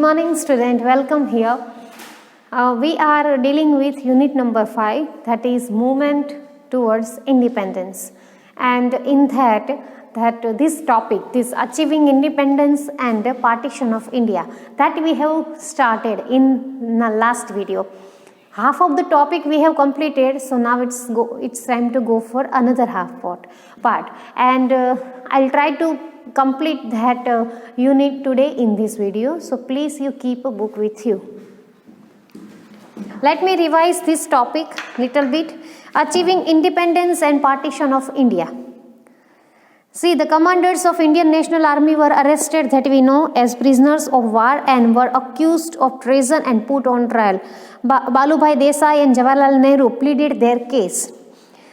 morning student, welcome here. We are dealing with unit number 5, that is movement towards independence, and in that this topic, this achieving independence and the partition of India, that we have started in the last video. Half of the topic we have completed, so now it's time to go for another half part, and I'll try to complete that unit today in this video, so please you keep a book with you. Let me revise this topic little bit. Achieving independence and partition of India. See, the commanders of Indian National Army were arrested, that we know, as prisoners of war and were accused of treason and put on trial. Balubhai Desai and Jawaharlal Nehru pleaded their case.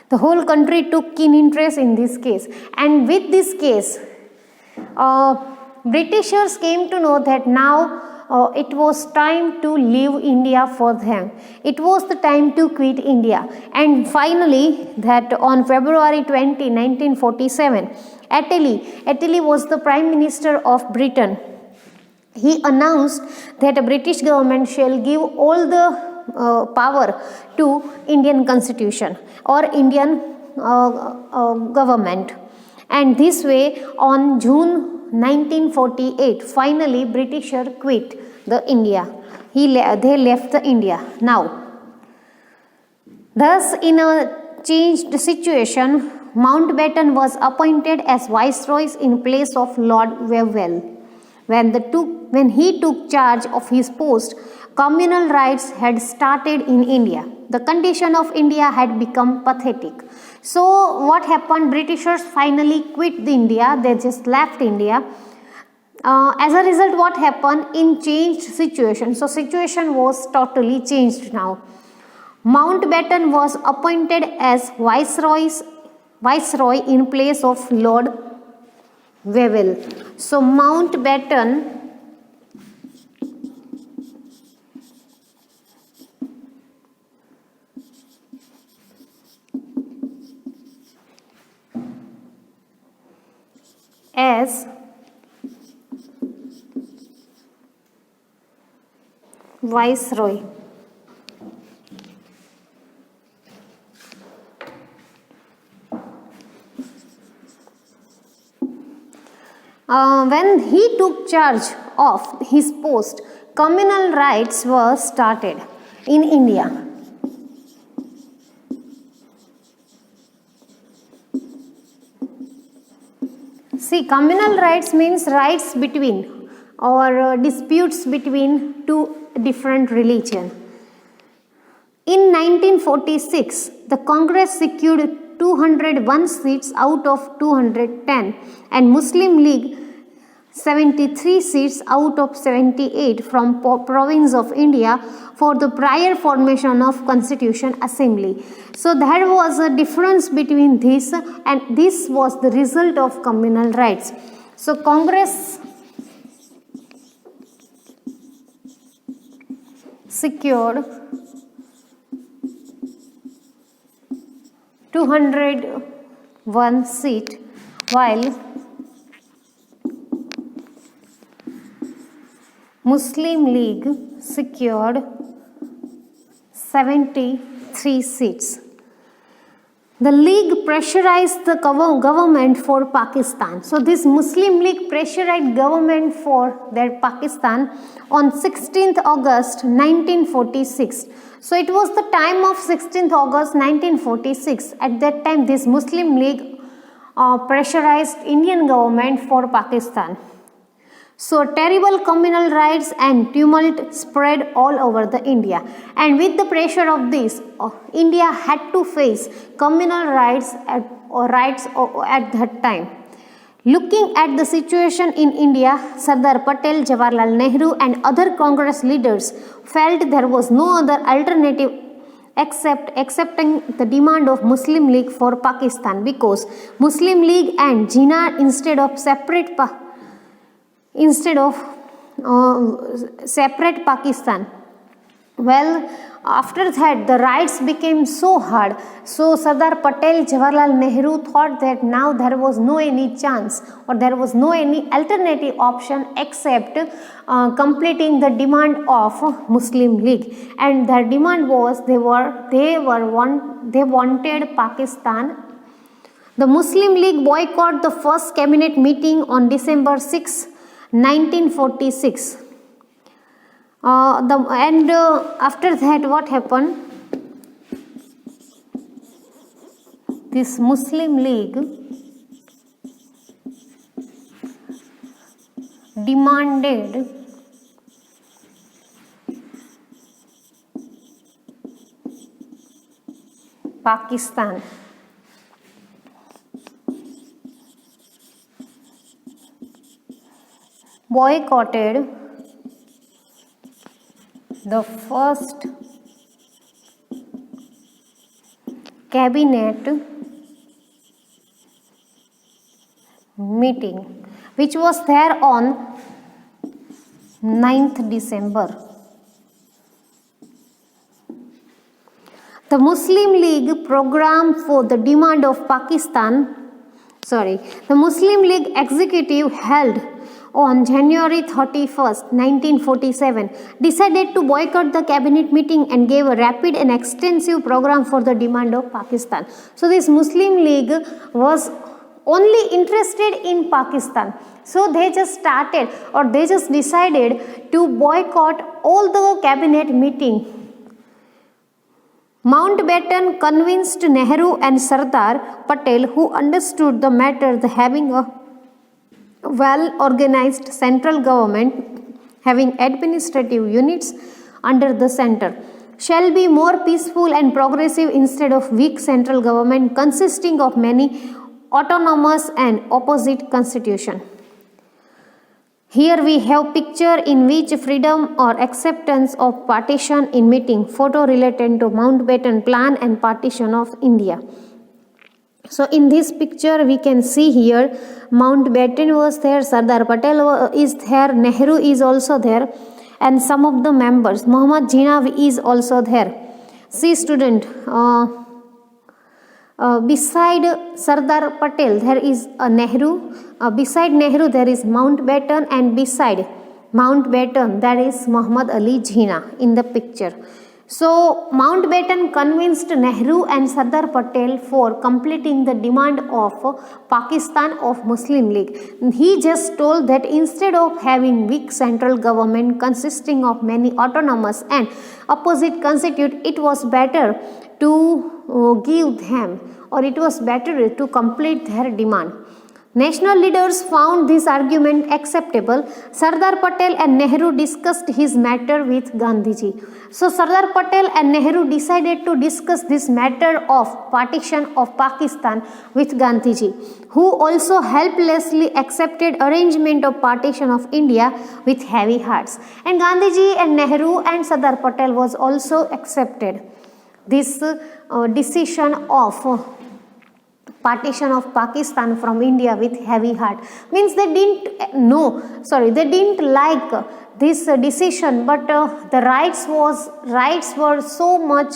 The whole country took keen interest in this case, and with this case Britishers came to know that now it was time to leave India for them. It was the time to quit India, and finally that on February 20, 1947, Attlee was the Prime Minister of Britain. He announced that the British government shall give all the power to Indian Constitution or Indian government. And this way, on June 1948, finally Britishers quit the India. They left the India. Now, thus in a changed situation, Mountbatten was appointed as Viceroy in place of Lord Wavell. When he took charge of his post, communal rights had started in India. The condition of India had become pathetic. So what happened? Britishers finally quit the India. They just left India. As a result, what happened? In changed situation. So situation was totally changed now. Mountbatten was appointed as Viceroy in place of Lord Wavell. So Mountbatten as Viceroy. When he took charge of his post, communal rights were started in India. See, communal rights means rights between or disputes between two different religions. In 1946, the Congress secured 201 seats out of 210 and Muslim League 73 seats out of 78 from province of India for the prior formation of Constitution Assembly. So there was a difference between this, and this was the result of communal rights. So Congress secured 201 seat while Muslim League secured 73 seats. The League pressurized the government for Pakistan. So this Muslim League pressurized government for their Pakistan on 16th August 1946. So it was the time of 16th August 1946. At that time this Muslim League pressurized Indian government for Pakistan. So terrible communal rights and tumult spread all over the India, and with the pressure of this, India had to face communal rights at that time. Looking at the situation in India, Sardar Patel, Jawaharlal Nehru and other Congress leaders felt there was no other alternative except accepting the demand of Muslim League for Pakistan, because Muslim League and Jinnah instead of separate Pakistan, Well, after that the riots became so hard, so Sardar Patel, Jawaharlal Nehru thought that now there was no any chance or there was no any alternative option except completing the demand of Muslim League, and their demand was they wanted Pakistan. The Muslim League boycotted the first cabinet meeting on December 6, 1946. After that, what happened? This Muslim League demanded Pakistan. Boycotted the first cabinet meeting, which was there on 9th December. The Muslim League program for the demand of the Muslim League executive held on January 31st, 1947, decided to boycott the cabinet meeting and gave a rapid and extensive program for the demand of Pakistan. So this Muslim League was only interested in Pakistan. So they just decided to boycott all the cabinet meeting. Mountbatten convinced Nehru and Sardar Patel, who understood the matter, having a well-organized central government having administrative units under the center shall be more peaceful and progressive instead of weak central government consisting of many autonomous and opposite constitution. Here we have picture in which freedom or acceptance of partition in meeting, photo related to Mountbatten plan and partition of India. So in this picture we can see here Mountbatten was there, Sardar Patel is there, Nehru is also there, and some of the members, Muhammad Jinnah is also there. See student, beside Sardar Patel there is a Nehru, beside Nehru there is Mountbatten, and beside Mountbatten there is Muhammad Ali Jinnah in the picture. So Mountbatten convinced Nehru and Sardar Patel for completing the demand of Pakistan of Muslim League. He just told that instead of having weak central government consisting of many autonomous and opposite constitute, it was better to give them, or it was better to complete their demand. National leaders found this argument acceptable. Sardar Patel and Nehru discussed his matter with Gandhiji. So Sardar Patel and Nehru decided to discuss this matter of partition of Pakistan with Gandhiji, who also helplessly accepted arrangement of partition of India with heavy hearts. And Gandhiji and Nehru and Sardar Patel was also accepted this decision of partition of Pakistan from India with heavy heart. Means they didn't like this decision, but the riots were so much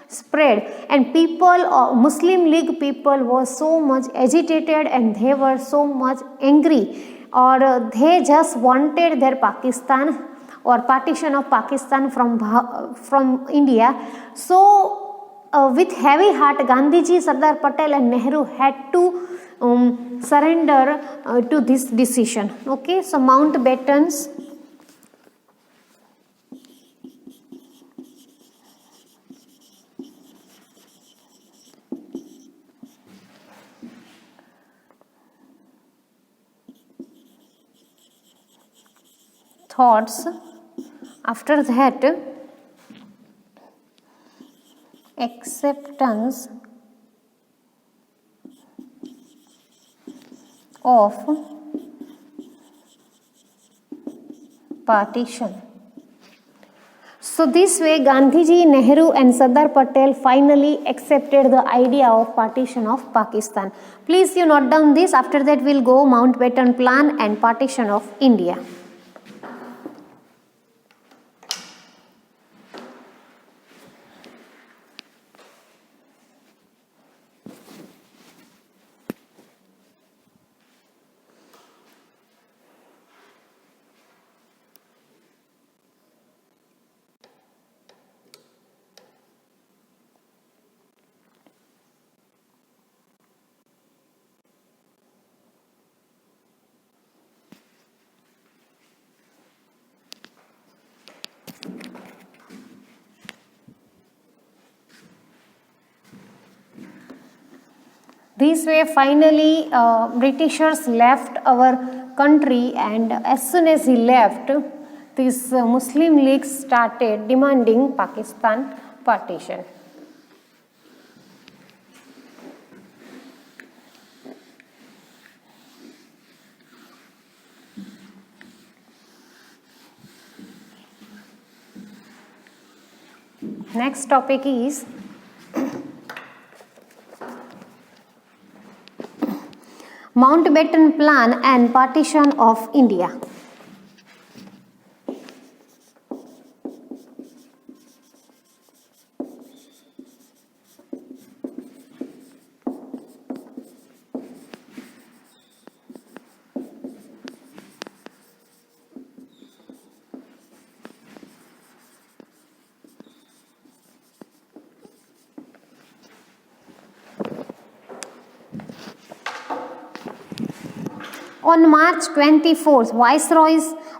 spread, and Muslim League people were so much agitated and they were so much angry, or they just wanted their Pakistan or partition of Pakistan from India. So with heavy heart, Gandhiji, Sardar Patel and Nehru had to surrender to this decision. Okay, so Mountbatten's thoughts after that, acceptance of partition. So this way Gandhiji, Nehru and Sardar Patel finally accepted the idea of partition of Pakistan. Please you note down this. After that we'll go Mountbatten plan and partition of India. This way finally Britishers left our country, and as soon as he left, this Muslim League started demanding Pakistan partition. Next topic is Mountbatten Plan and Partition of India. On March 24th,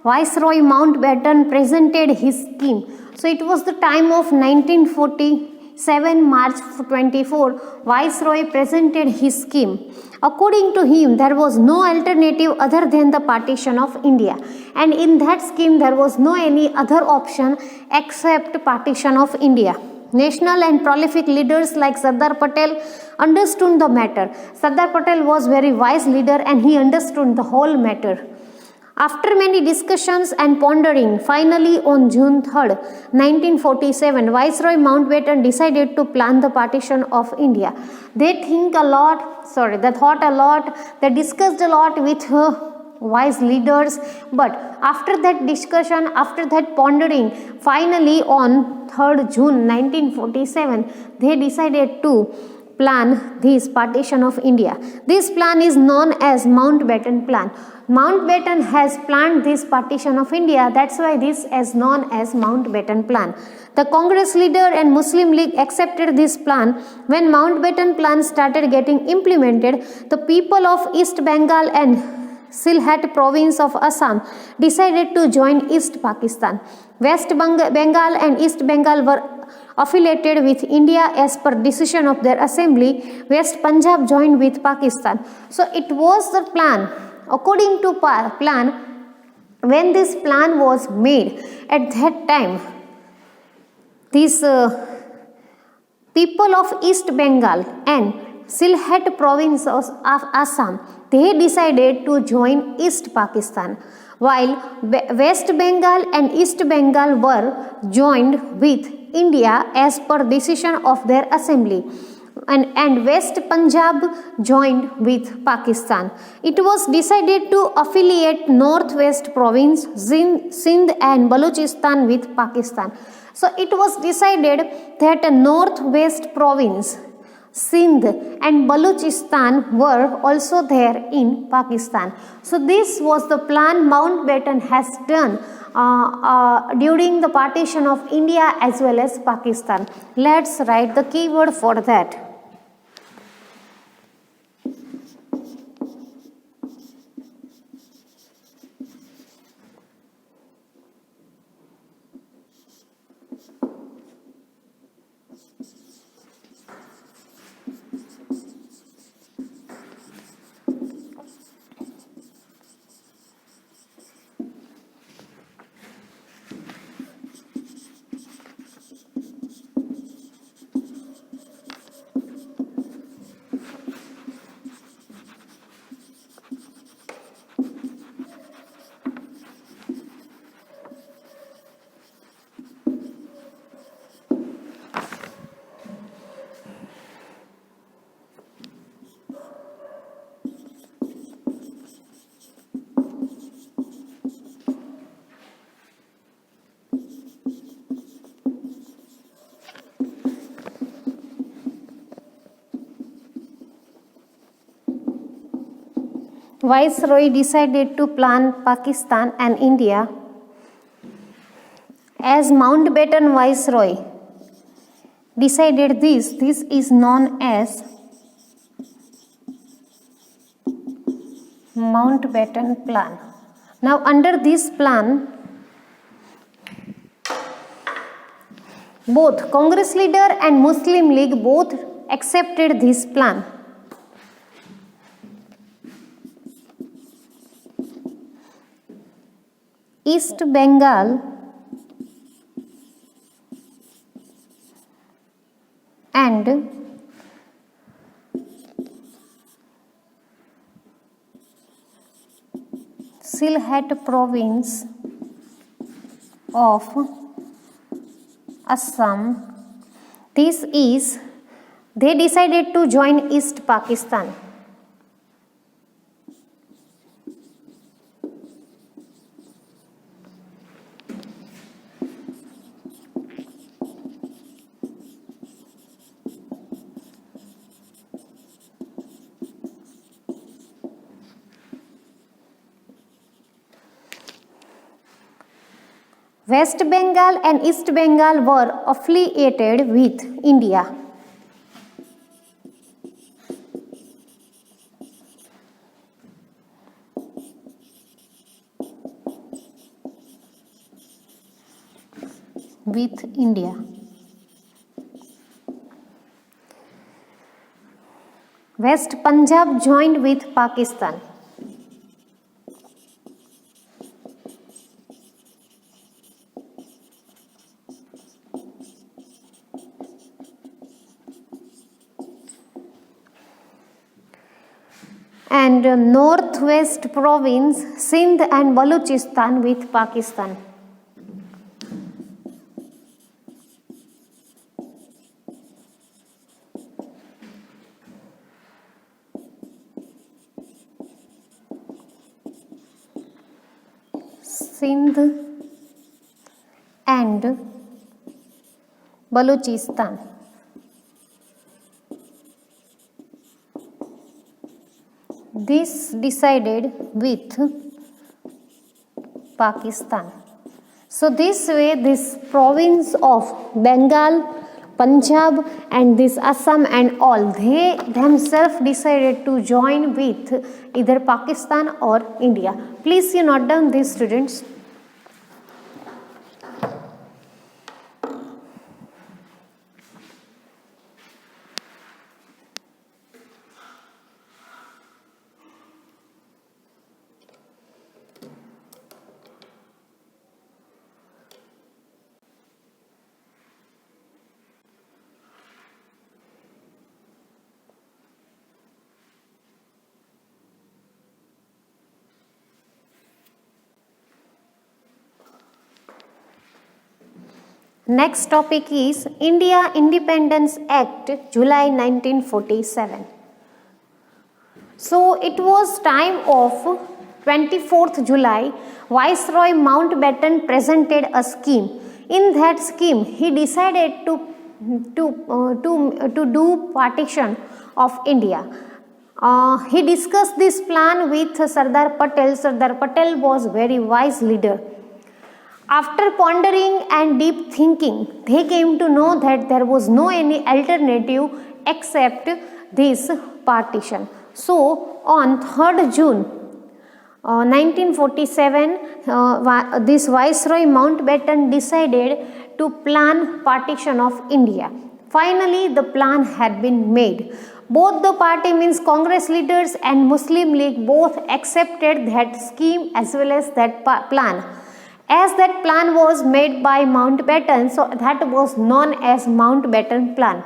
Viceroy Mountbatten presented his scheme. So it was the time of 1947, March 24, Viceroy presented his scheme. According to him, there was no alternative other than the partition of India, and in that scheme there was no any other option except partition of India. National and prolific leaders like Sardar Patel understood the matter. Sardar Patel was very wise leader and he understood the whole matter. After many discussions and pondering, finally on June 3rd, 1947, Viceroy Mountbatten decided to plan the partition of India. They thought a lot, they discussed a lot with wise leaders, but after that discussion, after that pondering, finally on 3rd June 1947, they decided to plan this partition of India. This plan is known as Mountbatten Plan. Mountbatten has planned this partition of India, that's why this is known as Mountbatten Plan. The Congress leader and Muslim League accepted this plan. When Mountbatten Plan started getting implemented, the people of East Bengal and Sylhet province of Assam decided to join East Pakistan. West Bengal and East Bengal were affiliated with India as per decision of their assembly. West Punjab joined with Pakistan. So it was the plan. According to plan, when this plan was made, at that time, these people of East Bengal and Sylhet province of Assam, they decided to join East Pakistan, while West Bengal and East Bengal were joined with India as per decision of their assembly, and West Punjab joined with Pakistan. It was decided to affiliate Northwest province, Sindh and Balochistan with Pakistan. So it was decided that Northwest province, Sindh and Balochistan were also there in Pakistan. So this was the plan Mountbatten has done during the partition of India as well as Pakistan. Let's write the keyword for that. Viceroy decided to plan Pakistan and India. As Mountbatten Viceroy decided this is known as Mountbatten Plan. Now under this plan, both Congress leader and Muslim League both accepted this plan. East Bengal and Sylhet province of Assam. They decided to join East Pakistan. West Bengal and East Bengal were affiliated with India. West Punjab joined with Pakistan. And Northwest province Sindh and Balochistan with Pakistan. Sindh and Balochistan. This decided with Pakistan. So this way this province of Bengal, Punjab and this Assam and all, they themselves decided to join with either Pakistan or India. Please you note down this, students. Next topic is India Independence Act, July 1947. So it was time of 24th July, Viceroy Mountbatten presented a scheme. In that scheme, he decided to do partition of India. He discussed this plan with Sardar Patel. Sardar Patel was very wise leader. After pondering and deep thinking, they came to know that there was no any alternative except this partition. So on 3rd June 1947, this Viceroy Mountbatten decided to plan partition of India. Finally, the plan had been made. Both the party, means Congress leaders and Muslim League, both accepted that scheme as well as that plan. As that plan was made by Mountbatten, so that was known as Mountbatten Plan.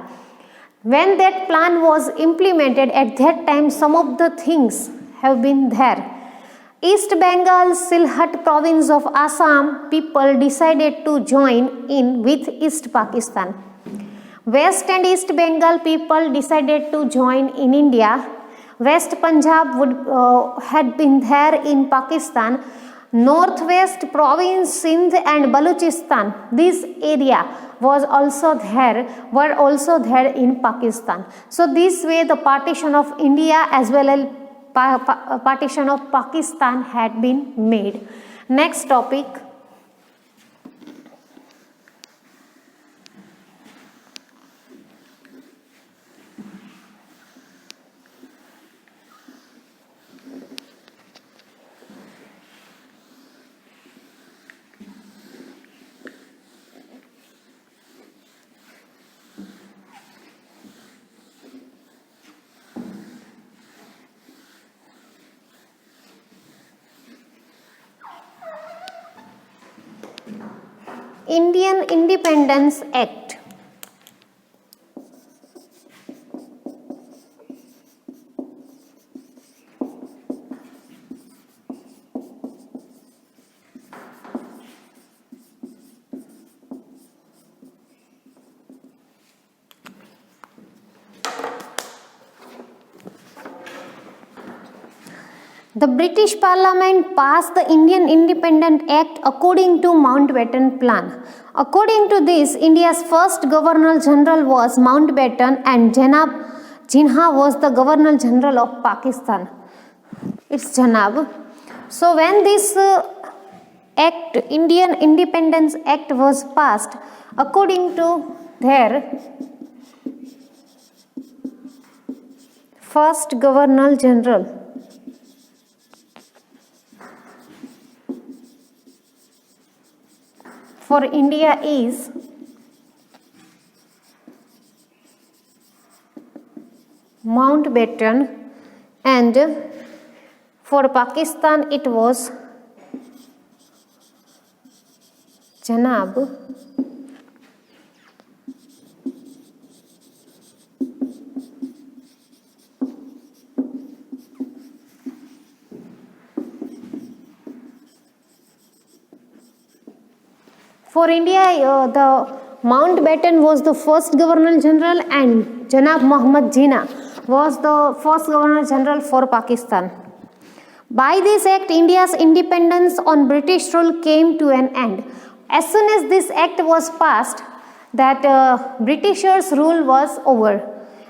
When that plan was implemented, at that time some of the things have been there. East Bengal, Sylhet province of Assam people decided to join in with East Pakistan. West and East Bengal people decided to join in India. West Punjab had been there in Pakistan. Northwest province Sindh and Balochistan, this area were also there in Pakistan. So this way the partition of India as well as partition of Pakistan had been made. Next topic. Indian Independence Act. The British Parliament passed the Indian Independence Act according to Mountbatten Plan. According to this, India's first Governor General was Mountbatten and Janab Jinha was the Governor General of Pakistan. It's Janab. So when this Act, Indian Independence Act was passed, according to their first Governor General for India is Mountbatten and for Pakistan it was Janab. For India, the Mountbatten was the first Governor General and Janab Muhammad Jinnah was the first Governor General for Pakistan. By this act, India's independence on British rule came to an end. As soon as this act was passed, that Britishers' rule was over.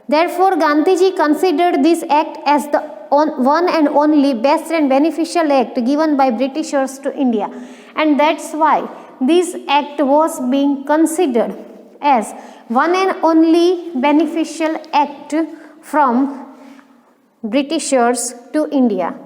Therefore, Gandhiji considered this act as the one and only best and beneficial act given by Britishers to India, and that's why this act was being considered as one and only beneficial act from Britishers to India.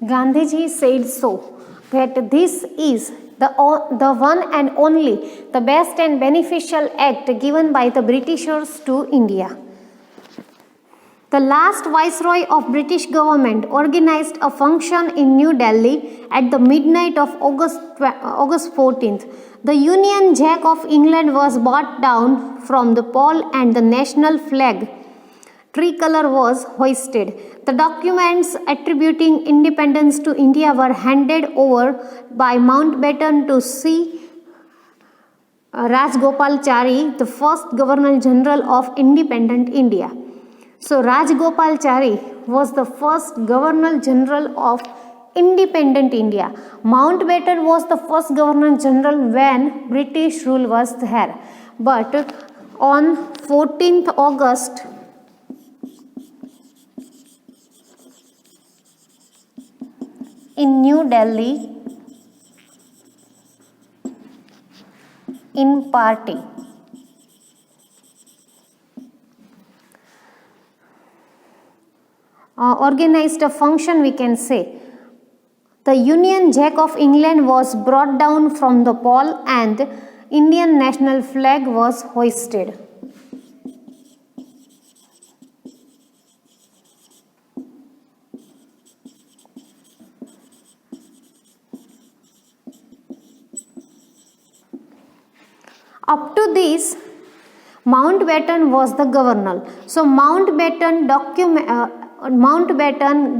Gandhiji said so, that this is the one and only, the best and beneficial act given by the Britishers to India. The last Viceroy of British government organized a function in New Delhi at the midnight of August 14th. The Union Jack of England was brought down from the pole and the national flag tricolor was hoisted. The documents attributing independence to India were handed over by Mountbatten to C. Rajgopalachari, the first Governor General of independent India. So Rajgopalachari was the first Governor General of independent India. Mountbatten was the first Governor General when British rule was there. But on 14th August in New Delhi, in party, organized a function, we can say. The Union Jack of England was brought down from the pole and Indian national flag was hoisted. Up to this, Mountbatten was the governor. So Mountbatten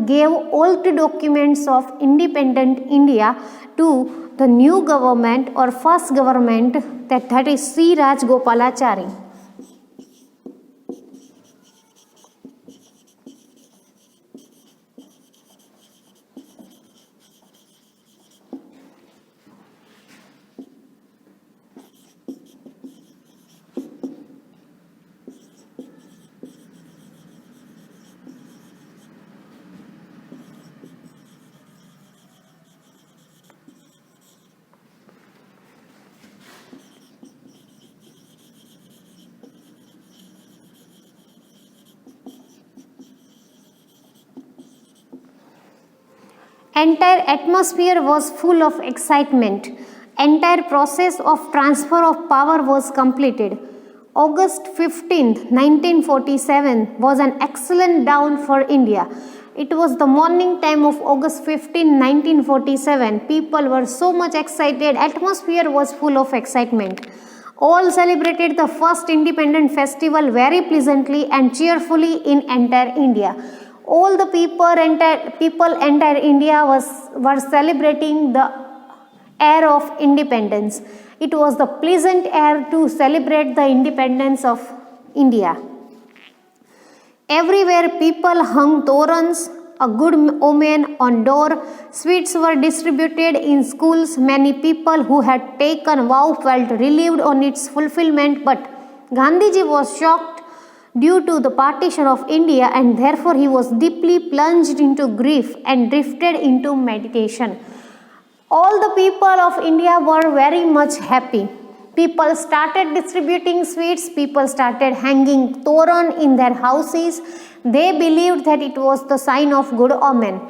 gave all the documents of independent India to the new government or first government, that is C. Rajgopalachari. Entire atmosphere was full of excitement. Entire process of transfer of power was completed. August 15th, 1947 was an excellent dawn for India. It was the morning time of August 15, 1947. People were so much excited. Atmosphere was full of excitement. All celebrated the first independent festival very pleasantly and cheerfully in entire India. All the entire India were celebrating the air of independence. It was the pleasant air to celebrate the independence of India. Everywhere people hung torans, a good omen on door. Sweets were distributed in schools. Many people who had taken vow felt relieved on its fulfillment, but Gandhiji was shocked due to the partition of India, and therefore he was deeply plunged into grief and drifted into meditation. All the people of India were very much happy. People started distributing sweets, people started hanging toran in their houses. They believed that it was the sign of good omen.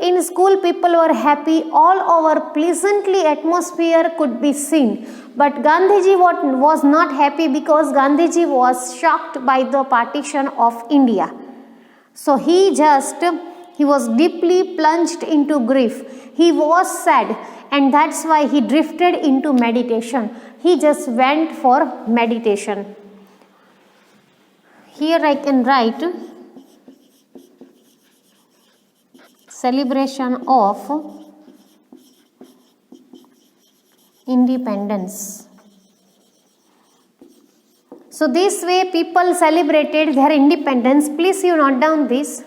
In school people were happy. All over pleasantly atmosphere could be seen. But Gandhiji was not happy because Gandhiji was shocked by the partition of India. So he was deeply plunged into grief. He was sad, and that's why he drifted into meditation. He just went for meditation. Here I can write celebration of independence. So this way people celebrated their independence. Please you note down this.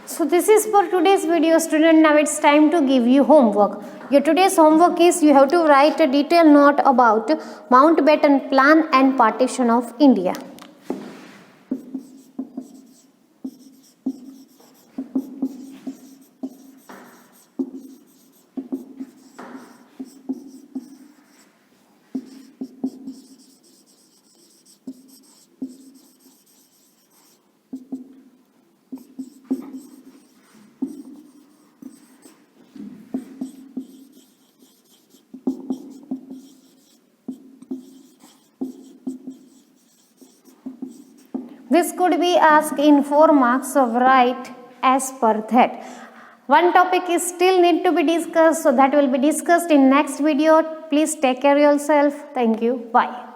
So this is for today's video, student. Now it's time to give you homework. Your today's homework is you have to write a detailed note about Mountbatten Plan and partition of India. This could be asked in 4 marks, so write as per that. One topic is still need to be discussed, so that will be discussed in next video. Please take care of yourself. Thank you. Bye.